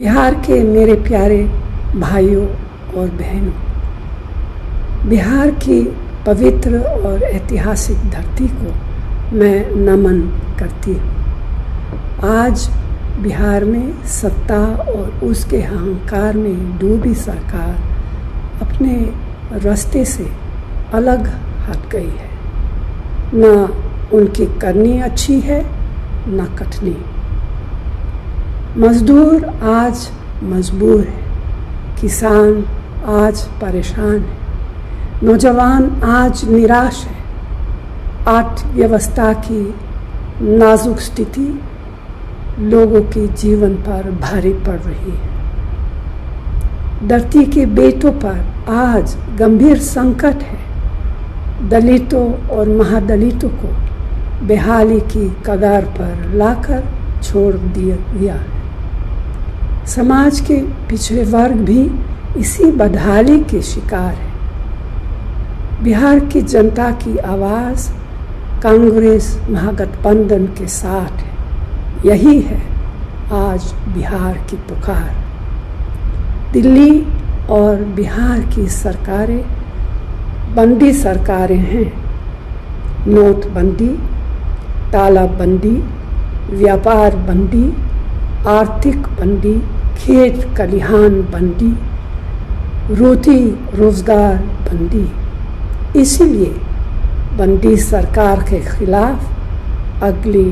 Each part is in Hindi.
बिहार के मेरे प्यारे भाइयों और बहनों, बिहार की पवित्र और ऐतिहासिक धरती को मैं नमन करती हूँ। आज बिहार में सत्ता और उसके अहंकार में डूबी सरकार अपने रास्ते से अलग हट गई है। न उनकी करनी अच्छी है न कटनी। मजदूर आज मजबूर है, किसान आज परेशान है, नौजवान आज निराश है। अर्थव्यवस्था की नाजुक स्थिति लोगों के जीवन पर भारी पड़ रही है। धरती के बेटों पर आज गंभीर संकट है। दलितों और महादलितों को बेहाली की कगार पर लाकर छोड़ दिया गया है। समाज के पिछड़े वर्ग भी इसी बदहाली के शिकार है। बिहार की जनता की आवाज़ कांग्रेस महागठबंधन के साथ है। यही है आज बिहार की पुकार। दिल्ली और बिहार की सरकारें बंदी सरकारें हैं। नोटबंदी, तालाबंदी, व्यापार बंदी, आर्थिक बंदी, खेत खलिहान बंदी, रोटी रोजगार बंदी। इसीलिए बंदी सरकार के खिलाफ अगली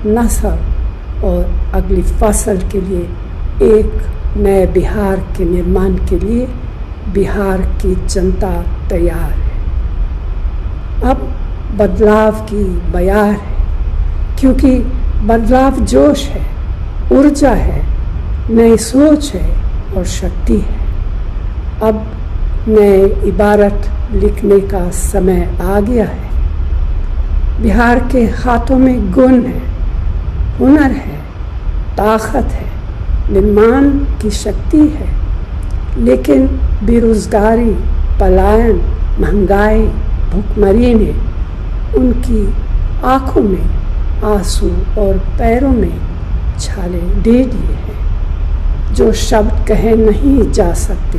नस्ल और अगली फसल के लिए एक नए बिहार के निर्माण के लिए बिहार की जनता तैयार है। अब बदलाव की बयार है, क्योंकि बदलाव जोश है, ऊर्जा है, नई सोच है और शक्ति है। अब नए इबारत लिखने का समय आ गया है। बिहार के हाथों में गुण है, हुनर है, ताकत है, निर्माण की शक्ति है, लेकिन बेरोजगारी, पलायन, महंगाई, भुखमरी ने उनकी आँखों में आंसू और पैरों में छाले दे दिए हैं। जो शब्द कहे नहीं जा सकते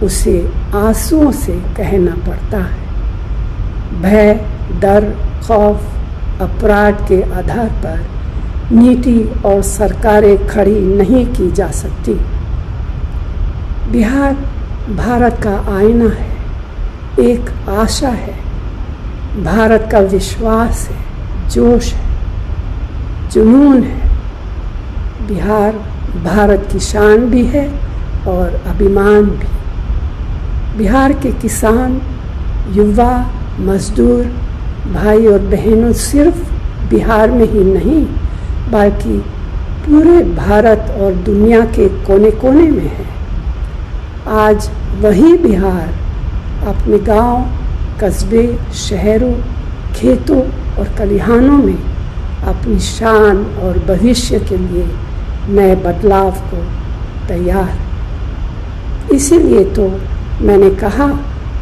उसे आंसुओं से कहना पड़ता है। भय, डर, खौफ, अपराध के आधार पर नीति और सरकारें खड़ी नहीं की जा सकती। बिहार भारत का आईना है, एक आशा है, भारत का विश्वास है, जोश है, जुनून है। बिहार भारत की शान भी है और अभिमान भी। बिहार के किसान, युवा, मजदूर, भाई और बहनों सिर्फ बिहार में ही नहीं बल्कि पूरे भारत और दुनिया के कोने कोने में है। आज वही बिहार अपने गांव, कस्बे, शहरों, खेतों और खलिहानों में अपनी शान और भविष्य के लिए नए बदलाव को तैयार। इसीलिए तो मैंने कहा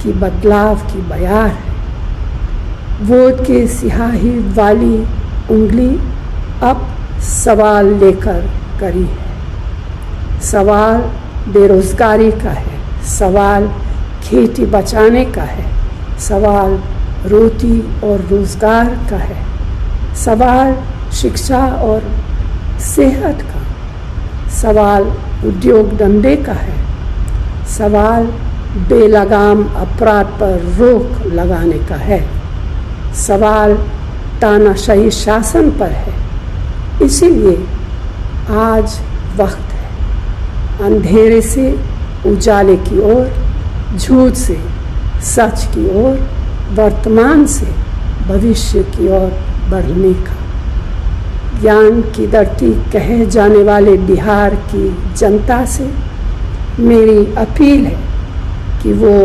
कि बदलाव की बयार है। वोट के सियाही वाली उंगली अब सवाल लेकर करी है। सवाल बेरोजगारी का है, सवाल खेती बचाने का है, सवाल रोटी और रोजगार का है, सवाल शिक्षा और सेहत का, सवाल उद्योग धंधे का है, सवाल बेलगाम अपराध पर रोक लगाने का है, सवाल तानाशाही शासन पर है। इसीलिए आज वक्त है अंधेरे से उजाले की ओर, झूठ से सच की ओर, वर्तमान से भविष्य की ओर बढ़ने का। ज्ञान की धरती कहे जाने वाले बिहार की जनता से मेरी अपील है कि वो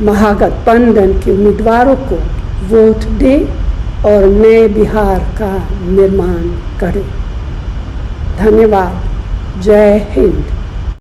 महागठबंधन के उम्मीदवारों को वोट दे और नए बिहार का निर्माण करे। धन्यवाद। जय हिंद।